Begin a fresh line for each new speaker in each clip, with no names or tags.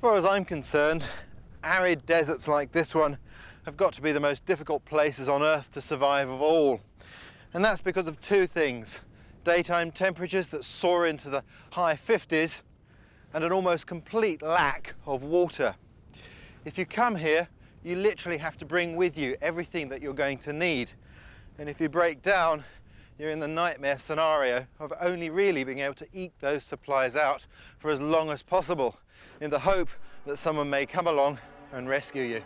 far as I'm concerned, arid deserts like this one have got to be the most difficult places on Earth to survive of all. And that's because of two things: daytime temperatures that soar into the high 50s and an almost complete lack of water. If you come here, you literally have to bring with you everything that you're going to need. And if you break down, you're in the nightmare scenario of only really being able to eke those supplies out for as long as possible, in the hope that someone may come along and rescue you.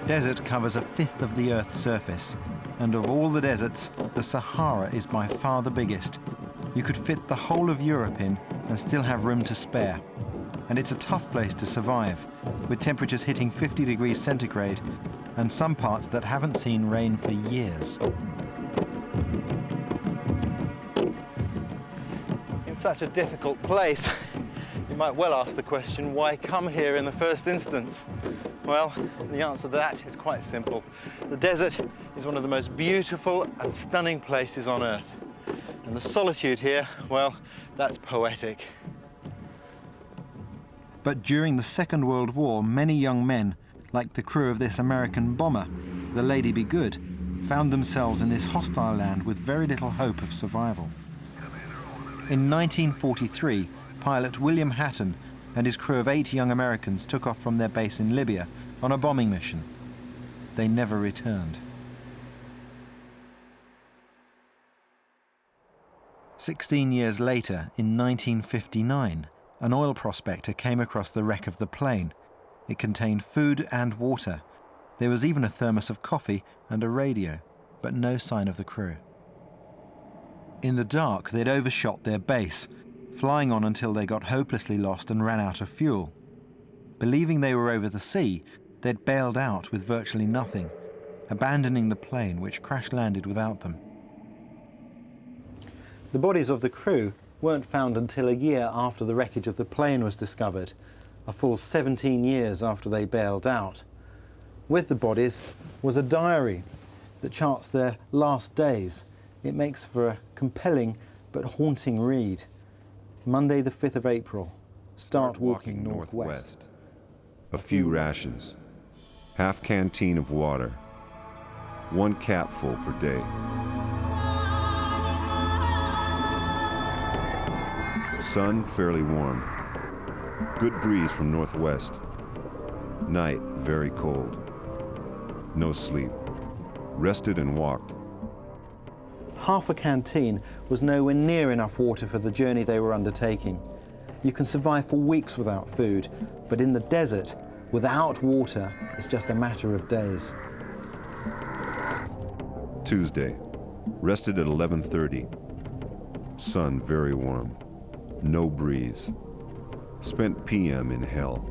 Desert covers a fifth of the Earth's surface, and of all the deserts, the Sahara is by far the biggest. You could fit the whole of Europe in and still have room to spare. And it's a tough place to survive, with temperatures hitting 50 degrees centigrade and some parts that haven't seen rain for years.
In such a difficult place, you might well ask the question, why come here in the first instance? Well, the answer to that is quite simple. The desert is one of the most beautiful and stunning places on Earth. And the solitude here, well, that's poetic.
But during the Second World War, many young men, like the crew of this American bomber, the Lady Be Good, found themselves in this hostile land with very little hope of survival. In 1943, pilot William Hatton and his crew of 8 young Americans took off from their base in Libya on a bombing mission. They never returned. 16 years later, in 1959, an oil prospector came across the wreck of the plane. It contained food and water. There was even a thermos of coffee and a radio, but no sign of the crew. In the dark, they'd overshot their base, flying on until they got hopelessly lost and ran out of fuel. Believing they were over the sea, they'd bailed out with virtually nothing, abandoning the plane, which crash-landed without them.
The bodies of the crew weren't found until a year after the wreckage of the plane was discovered, a full 17 years after they bailed out. With the bodies was a diary that charts their last days. It makes for a compelling but haunting read. Monday the 5th of April. Start walking northwest.
A few rations. Half canteen of water. 1 capful per day. Sun fairly warm. Good breeze from northwest. Night very cold. No sleep. Rested and walked.
Half a canteen was nowhere near enough water for the journey they were undertaking. You can survive for weeks without food, but in the desert, without water, it's just a matter of days.
Tuesday. Rested at 11:30. Sun very warm. No breeze. Spent PM in hell.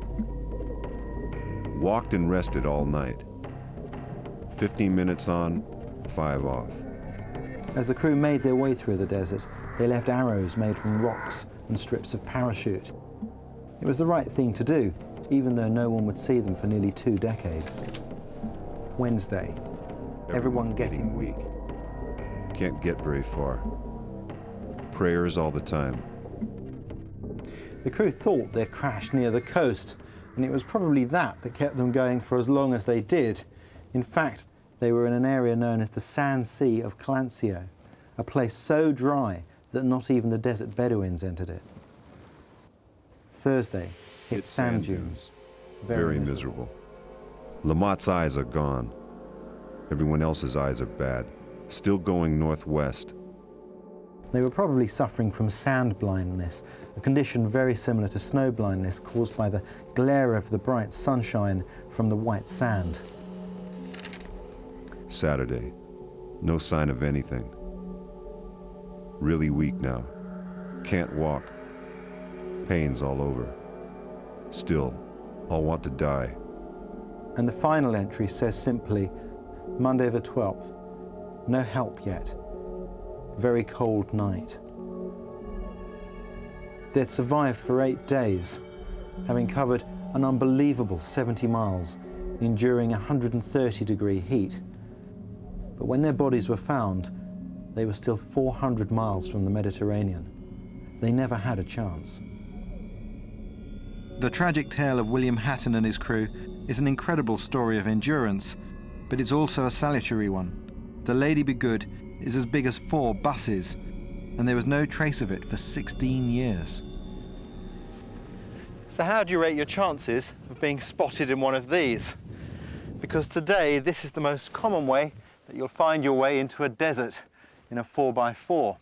Walked and rested all night. 15 minutes on, 5 off.
As the crew made their way through the desert, they left arrows made from rocks and strips of parachute. It was the right thing to do, even though no one would see them for nearly 2 decades. Wednesday. Everyone getting weak.
Can't get very far. Prayers all the time.
The crew thought they'd crashed near the coast, and it was probably that kept them going for as long as they did. In fact, they were in an area known as the Sand Sea of Calancio, a place so dry that not even the desert Bedouins entered it. Thursday, hit sand dunes.
Very miserable. Lamott's eyes are gone. Everyone else's eyes are bad. Still going northwest.
They were probably suffering from sand blindness, a condition very similar to snow blindness caused by the glare of the bright sunshine from the white sand.
Saturday. No sign of anything. Really weak now. Can't walk. Pains all over. Still, I'll want to die.
And the final entry says simply, Monday the 12th. No help yet. Very cold night. They'd survived for 8 days, having covered an unbelievable 70 miles, enduring 130-degree heat. But when their bodies were found, they were still 400 miles from the Mediterranean.
they never had a chance. The tragic tale of William Hatton and his crew is an incredible story of endurance, but it's also a salutary one. The Lady Be Good is as big as 4 buses, and there was no trace of it for 16 years.
So how do you rate your chances of being spotted in one of these? Because today, this is the most common way that you'll find your way into a desert in a 4x4.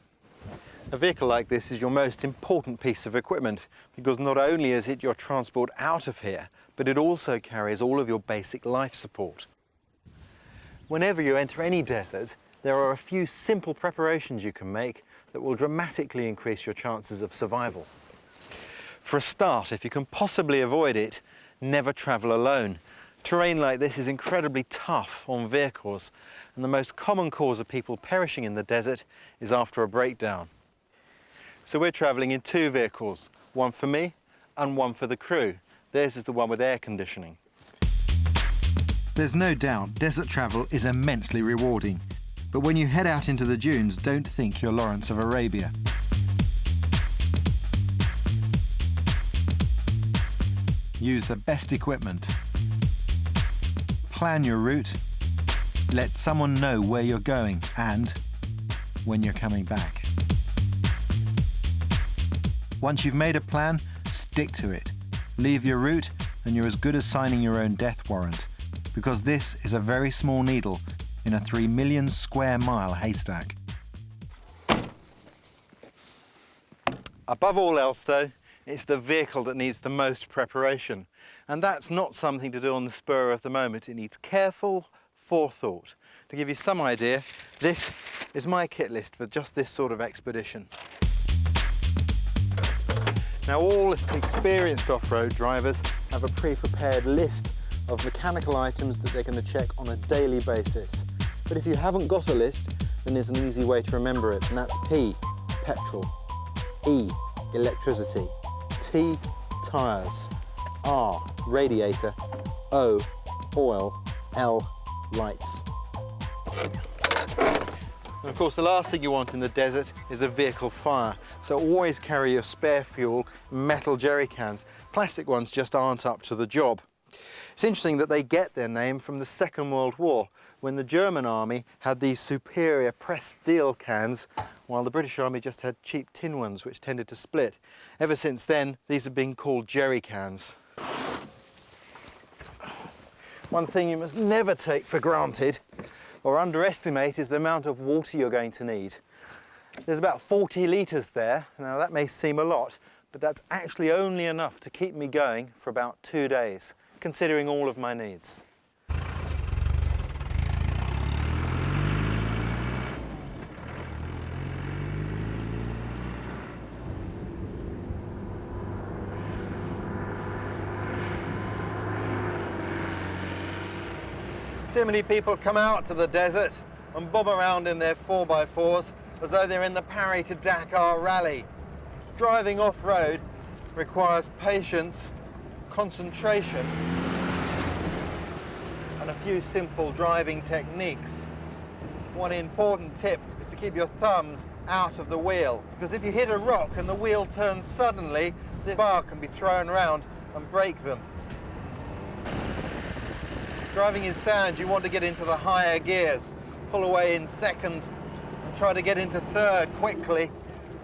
A vehicle like this is your most important piece of equipment because not only is it your transport out of here, but it also carries all of your basic life support. Whenever you enter any desert, there are a few simple preparations you can make that will dramatically increase your chances of survival. For a start, if you can possibly avoid it, never travel alone. Terrain like this is incredibly tough on vehicles, and the most common cause of people perishing in the desert is after a breakdown. So we're travelling in 2 vehicles, one for me and one for the crew. Theirs is the one with air conditioning.
There's no doubt desert travel is immensely rewarding, but when you head out into the dunes, don't think you're Lawrence of Arabia. Use the best equipment. Plan your route. Let someone know where you're going and when you're coming back. Once you've made a plan, stick to it. Leave your route and you're as good as signing your own death warrant, because this is a very small needle in a 3 million square mile haystack.
Above all else though, it's the vehicle that needs the most preparation. And that's not something to do on the spur of the moment. It needs careful forethought. To give you some idea, this is my kit list for just this sort of expedition. Now all experienced off-road drivers have a pre-prepared list of mechanical items that they're going to check on a daily basis. But if you haven't got a list, then there's an easy way to remember it, and that's P, petrol, E, electricity, T, tyres, R, radiator, O, oil, L, lights. And of course the last thing you want in the desert is a vehicle fire, so always carry your spare fuel in metal jerry cans. Plastic ones just aren't up to the job. It's interesting that they get their name from the Second World War, when the German army had these superior pressed steel cans, while the British army just had cheap tin ones which tended to split. Ever since then, these have been called jerry cans. One thing you must never take for granted or underestimate is the amount of water you're going to need. There's about 40 litres there. Now that may seem a lot, but that's actually only enough to keep me going for about 2 days, considering all of my needs. Too many people come out to the desert and bob around in their 4x4s as though they're in the Paris to Dakar rally. Driving off-road requires patience, concentration, and a few simple driving techniques. One important tip is to keep your thumbs out of the wheel, because if you hit a rock and the wheel turns suddenly, the bar can be thrown around and break them. Driving in sand, you want to get into the higher gears, pull away in second and try to get into third quickly,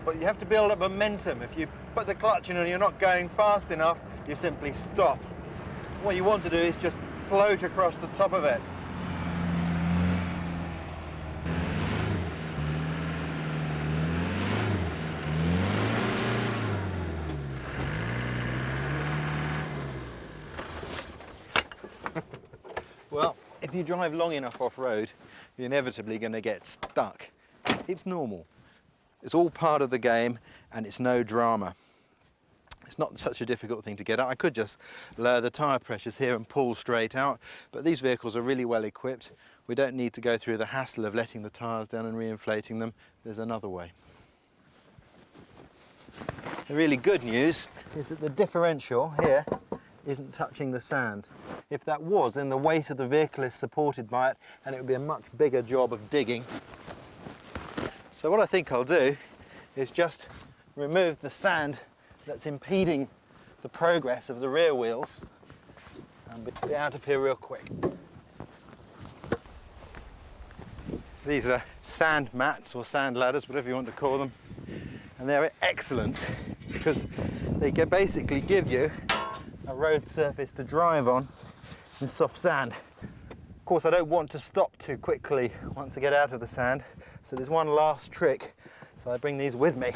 but you have to build up momentum. If you put the clutch in and you're not going fast enough, you simply stop. What you want to do is just float across the top of it. Well, if you drive long enough off-road, you're inevitably going to get stuck. It's normal. It's all part of the game, and it's no drama. It's not such a difficult thing to get out. I could just lower the tyre pressures here and pull straight out, but these vehicles are really well equipped. We don't need to go through the hassle of letting the tyres down and re-inflating them. There's another way. The really good news is that the differential here isn't touching the sand. If that was, then the weight of the vehicle is supported by it, and it would be a much bigger job of digging. So what I think I'll do is just remove the sand that's impeding the progress of the rear wheels. And be out of here real quick. These are sand mats or sand ladders, whatever you want to call them. And they're excellent because they basically give you a road surface to drive on in soft sand. Of course, I don't want to stop too quickly once I get out of the sand, so there's one last trick. So I bring these with me.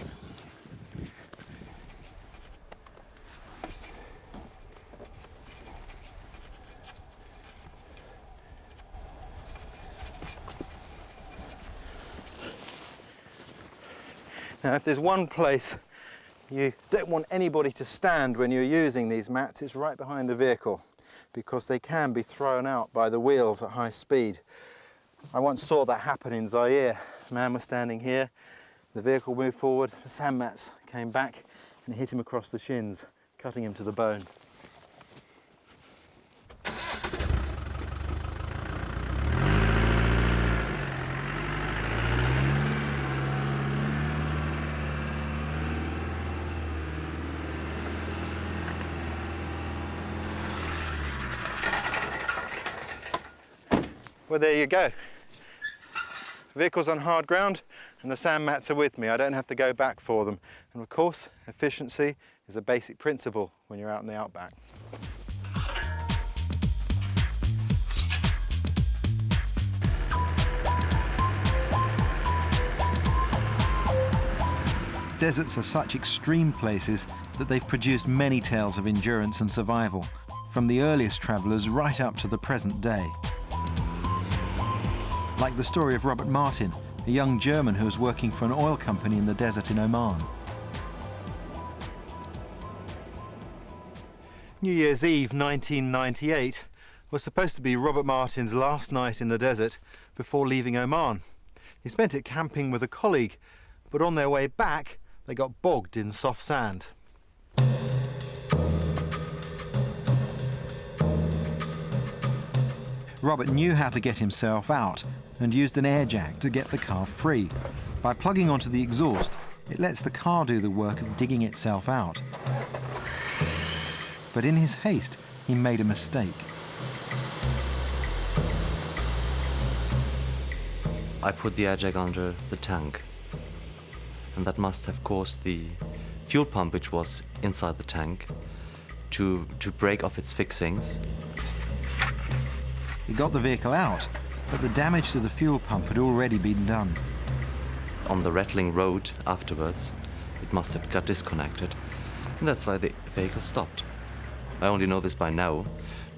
Now, if there's one place you don't want anybody to stand when you're using these mats, it's right behind the vehicle, because they can be thrown out by the wheels at high speed. I once saw that happen in Zaire. A man was standing here, the vehicle moved forward, the sand mats came back and hit him across the shins, cutting him to the bone. Well, there you go. The vehicle's on hard ground and the sand mats are with me. I don't have to go back for them. And of course, efficiency is a basic principle when you're out in the outback.
Deserts are such extreme places that they've produced many tales of endurance and survival, from the earliest travellers right up to the present day. Like the story of Robert Martin, a young German who was working for an oil company in the desert in Oman.
New Year's Eve 1998 was supposed to be Robert Martin's last night in the desert before leaving Oman. He spent it camping with a colleague, but on their way back they got bogged in soft sand.
Robert knew how to get himself out and used an air jack to get the car free. By plugging onto the exhaust, it lets the car do the work of digging itself out. But in his haste, he made a mistake.
I put the air jack under the tank, and that must have caused the fuel pump, which was inside the tank, to break off its fixings.
He got the vehicle out, but the damage to the fuel pump had already been done.
On the rattling road afterwards, it must have got disconnected, and that's why the vehicle stopped. I only know this by now.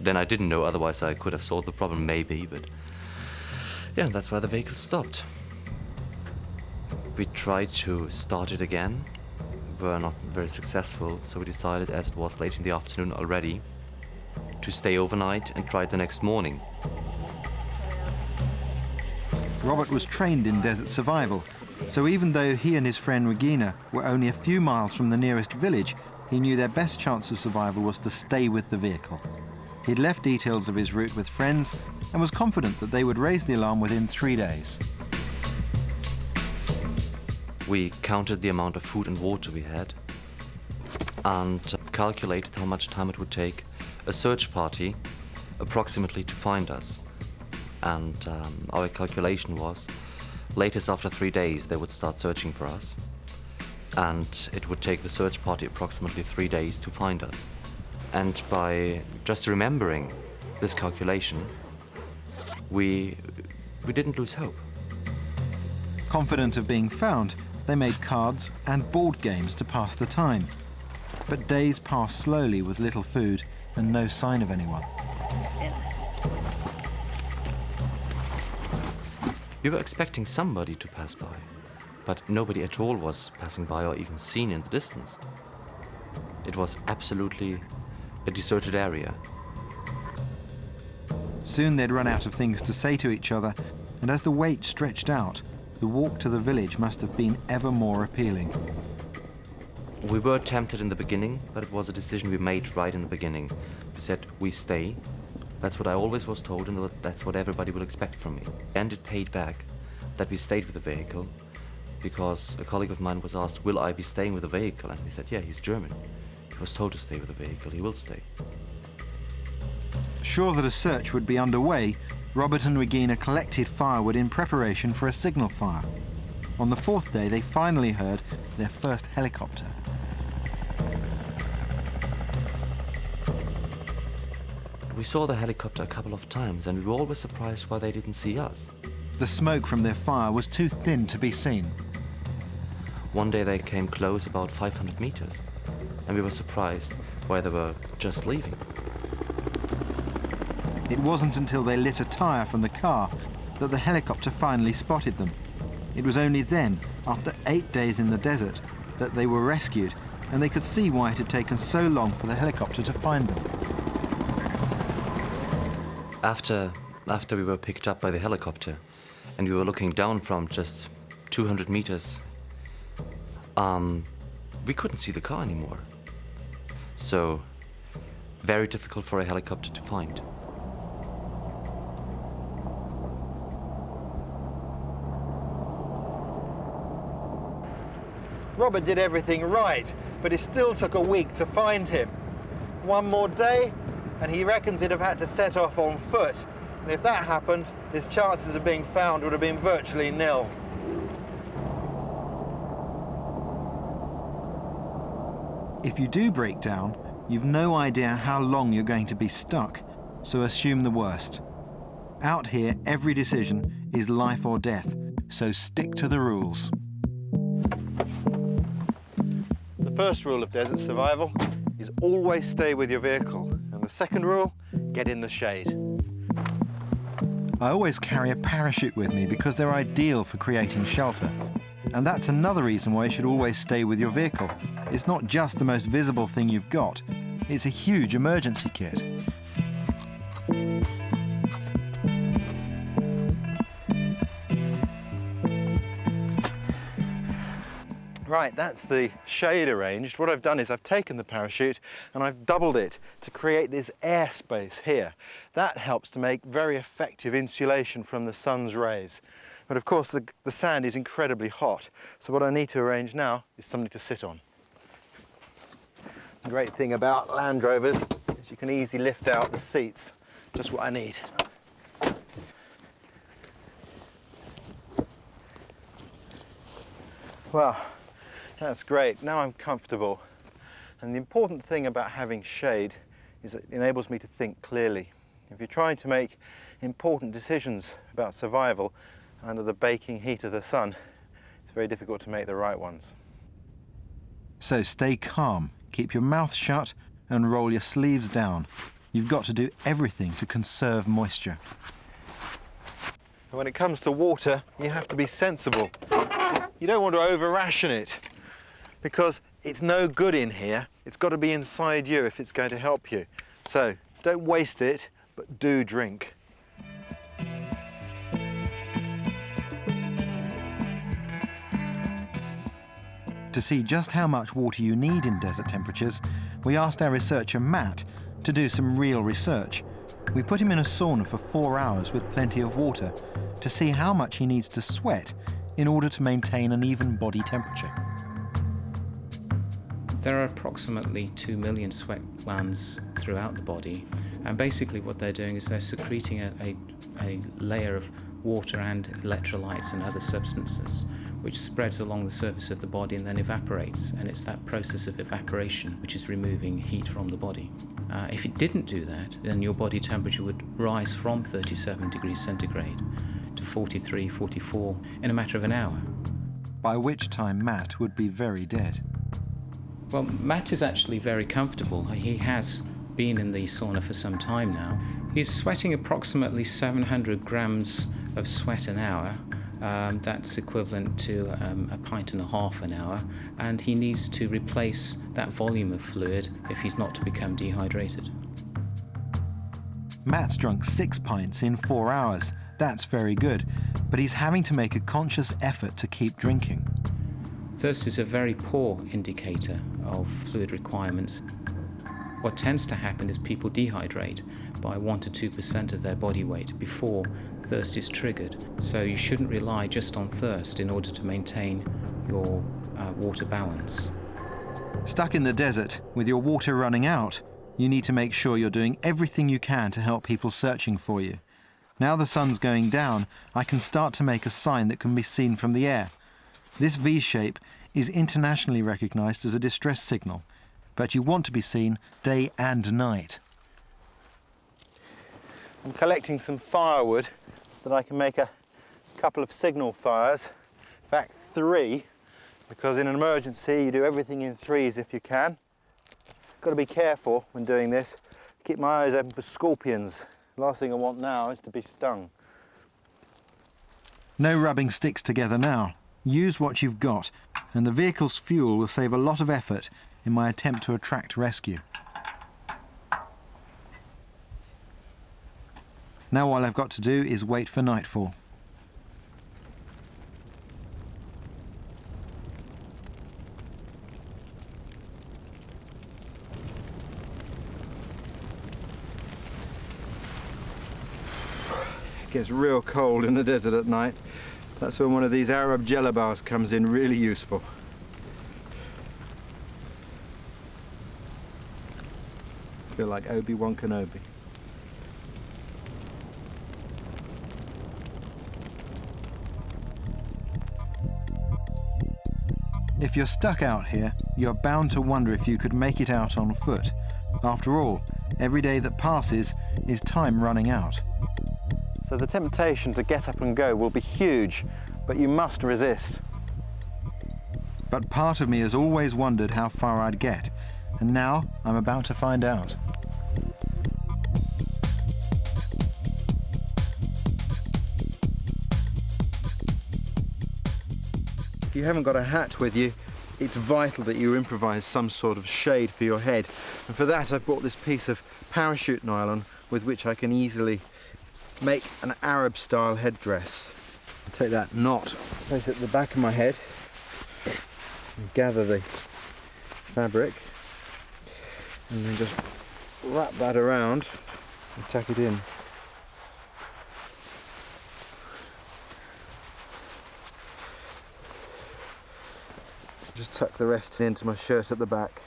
Then I didn't know, otherwise I could have solved the problem maybe, but yeah, that's why the vehicle stopped. We tried to start it again, were not very successful, so we decided, as it was late in the afternoon already, to stay overnight and try it the next morning.
Robert was trained in desert survival, so even though he and his friend Regina were only a few miles from the nearest village, he knew their best chance of survival was to stay with the vehicle. He'd left details of his route with friends and was confident that they would raise the alarm within 3 days.
We counted the amount of food and water we had and calculated how much time it would take a search party approximately to find us. And our calculation was, latest after 3 days they would start searching for us, and it would take the search party approximately 3 days to find us. And by just remembering this calculation, we didn't lose hope.
Confident of being found, they made cards and board games to pass the time. But days passed slowly with little food and no sign of anyone.
We were expecting somebody to pass by, but nobody at all was passing by or even seen in the distance. It was absolutely a deserted area.
Soon they'd run out of things to say to each other, and as the wait stretched out, the walk to the village must have been ever more appealing.
We were tempted in the beginning, but it was a decision we made right in the beginning. We said, we stay. That's what I always was told, and that's what everybody will expect from me. And it paid back that we stayed with the vehicle, because a colleague of mine was asked, will I be staying with the vehicle? And he said, yeah, he's German. He was told to stay with the vehicle, he will stay.
Sure that a search would be underway, Robert and Regina collected firewood in preparation for a signal fire. On the fourth day, they finally heard their first helicopter.
We saw the helicopter a couple of times, and we were always surprised why they didn't see us.
The smoke from their fire was too thin to be seen.
One day they came close, about 500 meters, and we were surprised why they were just leaving.
It wasn't until they lit a tyre from the car that the helicopter finally spotted them. It was only then, after 8 days in the desert, that they were rescued, and they could see why it had taken so long for the helicopter to find them.
After we were picked up by the helicopter, and we were looking down from just 200 meters, we couldn't see the car anymore. So, very difficult for a helicopter to find.
Robert did everything right, but it still took a week to find him. One more day, and he reckons he'd have had to set off on foot. And if that happened, his chances of being found would have been virtually nil.
If you do break down, you've no idea how long you're going to be stuck, so assume the worst. Out here, every decision is life or death, so stick to the rules.
The first rule of desert survival is always stay with your vehicle. And the second rule, get in the shade.
I always carry a parachute with me because they're ideal for creating shelter. And that's another reason why you should always stay with your vehicle. It's not just the most visible thing you've got, it's a huge emergency kit.
Right, that's the shade arranged. What I've done is I've taken the parachute and I've doubled it to create this airspace here. That helps to make very effective insulation from the sun's rays. But of course the sand is incredibly hot, so what I need to arrange now is something to sit on. The great thing about Land Rovers is you can easily lift out the seats, just what I need. Well, that's great. Now I'm comfortable. And the important thing about having shade is that it enables me to think clearly. If you're trying to make important decisions about survival under the baking heat of the sun, it's very difficult to make the right ones.
So stay calm, keep your mouth shut and roll your sleeves down. You've got to do everything to conserve moisture.
And when it comes to water, you have to be sensible. You don't want to over-ration it, because it's no good in here. It's got to be inside you if it's going to help you. So don't waste it, but do drink.
To see just how much water you need in desert temperatures, we asked our researcher Matt to do some real research. We put him in a sauna for 4 hours with plenty of water to see how much he needs to sweat in order to maintain an even body temperature.
There are approximately 2 million sweat glands throughout the body, and basically what they're doing is they're secreting a layer of water and electrolytes and other substances which spreads along the surface of the body and then evaporates, and it's that process of evaporation which is removing heat from the body. If it didn't do that, then your body temperature would rise from 37 degrees centigrade to 43, 44 in a matter of an hour.
By which time Matt would be very dead.
Well, Matt is actually very comfortable. He has been in the sauna for some time now. He's sweating approximately 700 grams of sweat an hour. That's equivalent to a pint and a half an hour, and he needs to replace that volume of fluid if he's not to become dehydrated.
Matt's drunk 6 pints in 4 hours. That's very good, but he's having to make a conscious effort to keep drinking.
Thirst is a very poor indicator of fluid requirements. What tends to happen is people dehydrate by 1 to 2% of their body weight before thirst is triggered. So you shouldn't rely just on thirst in order to maintain your water balance.
Stuck in the desert, with your water running out, you need to make sure you're doing everything you can to help people searching for you. Now the sun's going down, I can start to make a sign that can be seen from the air. This V shape is internationally recognised as a distress signal, but you want to be seen day and night.
I'm collecting some firewood so that I can make a couple of signal fires, in fact 3, because in an emergency you do everything in 3s if you can. Got to be careful when doing this, keep my eyes open for scorpions. The last thing I want now is to be stung.
No rubbing sticks together now. Use what you've got, and the vehicle's fuel will save a lot of effort in my attempt to attract rescue. Now all I've got to do is wait for nightfall.
It gets real cold in the desert at night. That's when one of these Arab jello bars comes in really useful. Feel like Obi-Wan Kenobi.
If you're stuck out here, you're bound to wonder if you could make it out on foot. After all, every day that passes is time running out.
So the temptation to get up and go will be huge, but you must resist.
But part of me has always wondered how far I'd get, and now I'm about to find out.
If you haven't got a hat with you, it's vital that you improvise some sort of shade for your head. And for that I've bought this piece of parachute nylon with which I can easily make an Arab-style headdress. I'll take that knot, place it at the back of my head, and gather the fabric, and then just wrap that around and tuck it in. Just tuck the rest into my shirt at the back.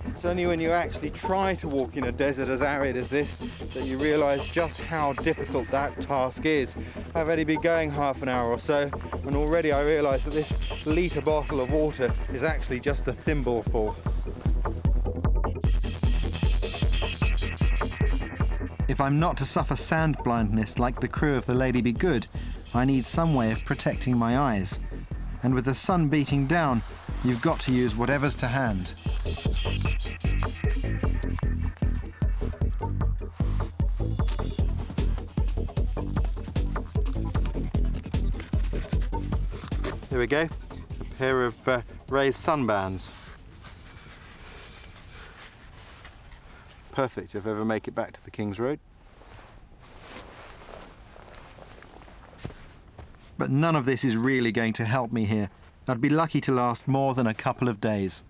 It's only when you actually try to walk in a desert as arid as this that you realise just how difficult that task is. I've only been going half an hour or so, and already I realise that this litre bottle of water is actually just a thimbleful.
If I'm not to suffer sand blindness like the crew of the Lady Be Good, I need some way of protecting my eyes. And with the sun beating down, you've got to use whatever's to hand.
There we go, a pair of raised sunbands. Perfect if I ever make it back to the King's Road.
But none of this is really going to help me here. I'd be lucky to last more than a couple of days.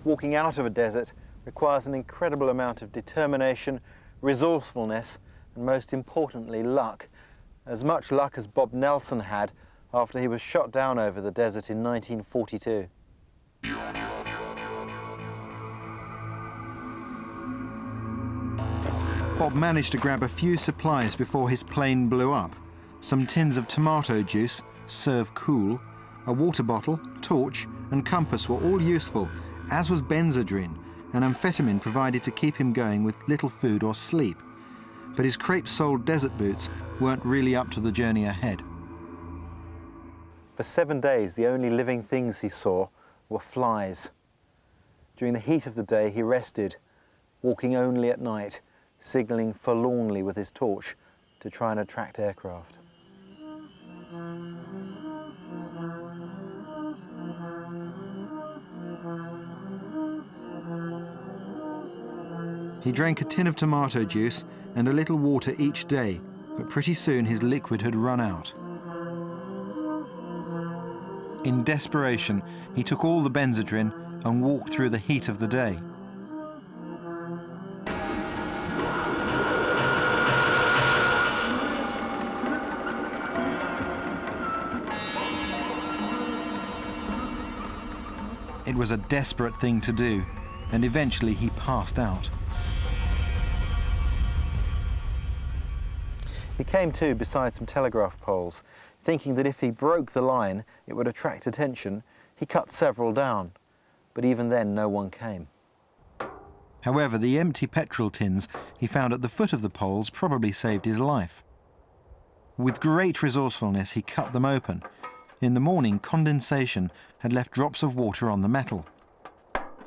Walking out of a desert requires an incredible amount of determination, resourcefulness, and most importantly, luck. As much luck as Bob Nelson had after he was shot down over the desert in 1942.
Bob managed to grab a few supplies before his plane blew up. Some tins of tomato juice, serve cool, a water bottle, torch and compass were all useful, as was Benzedrine, an amphetamine provided to keep him going with little food or sleep. But his crepe-soled desert boots weren't really up to the journey ahead.
For 7 days, the only living things he saw were flies. During the heat of the day, he rested, walking only at night, signalling forlornly with his torch to try and attract aircraft.
He drank a tin of tomato juice and a little water each day, but pretty soon his liquid had run out. In desperation, he took all the Benzedrine and walked through the heat of the day. It was a desperate thing to do, and eventually he passed out. He came to beside some telegraph poles, thinking that if he broke the line, it would attract attention. He cut several down, but even then no one came. However, the empty petrol tins he found at the foot of the poles probably saved his life. With great resourcefulness, he cut them open. In the morning, condensation had left drops of water on the metal.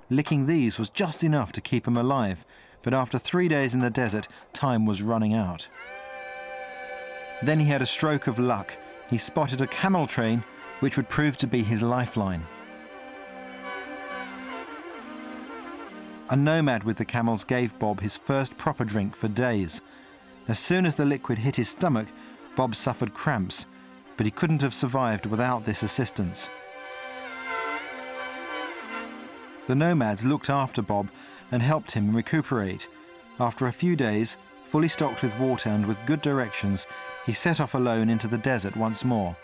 Licking these was just enough to keep him alive, but after 3 days in the desert, time was running out. Then he had a stroke of luck. He spotted a camel train, which would prove to be his lifeline. A nomad with the camels gave Bob his first proper drink for days. As soon as the liquid hit his stomach, Bob suffered cramps, but he couldn't have survived without this assistance. The nomads looked after Bob and helped him recuperate. After a few days, fully stocked with water and with good directions, he set off alone into the desert once more.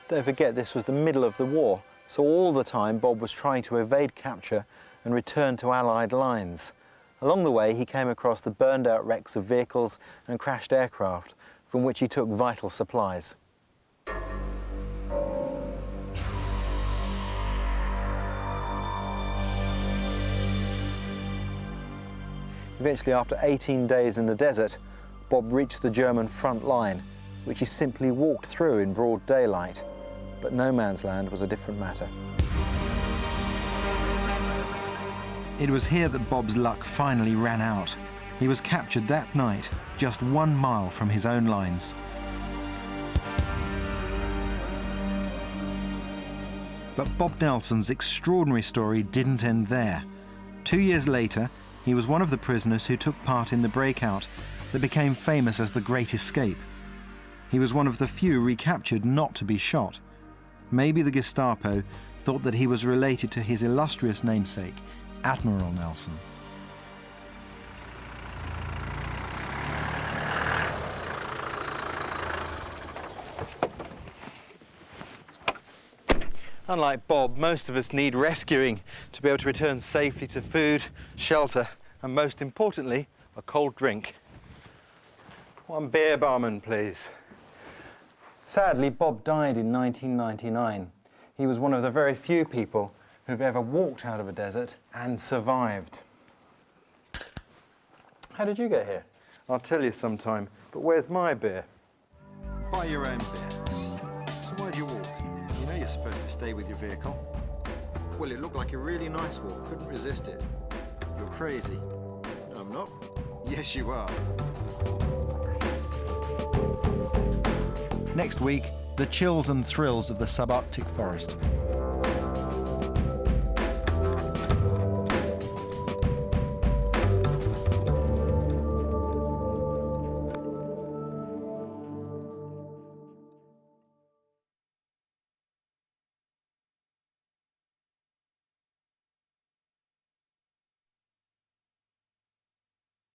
Don't forget, this was the middle of the war, so all the time Bob was trying to evade capture and return to Allied lines. Along the way, he came across the burned-out wrecks of vehicles and crashed aircraft, from which he took vital supplies. Eventually, after 18 days in the desert, Bob reached the German front line, which he simply walked through in broad daylight. But no man's land was a different matter. It was here that Bob's luck finally ran out. He was captured that night, just 1 mile from his own lines. But Bob Nelson's extraordinary story didn't end there. 2 years later, he was one of the prisoners who took part in the breakout that became famous as the Great Escape. He was one of the few recaptured not to be shot. Maybe the Gestapo thought that he was related to his illustrious namesake, Admiral Nelson. Unlike Bob, most of us need rescuing to be able to return safely to food, shelter, and most importantly, a cold drink. 1 beer, barman, please. Sadly, Bob died in 1999. He was one of the very few people who've ever walked out of a desert and survived. How did you get here? I'll tell you sometime, but where's my beer? Buy your own beer. So why'd you walk? You know you're supposed to stay with your vehicle. Well, it looked like a really nice walk. Couldn't resist it. You're crazy. No, I'm not. Yes, you are. Next week, the chills and thrills of the subarctic forest.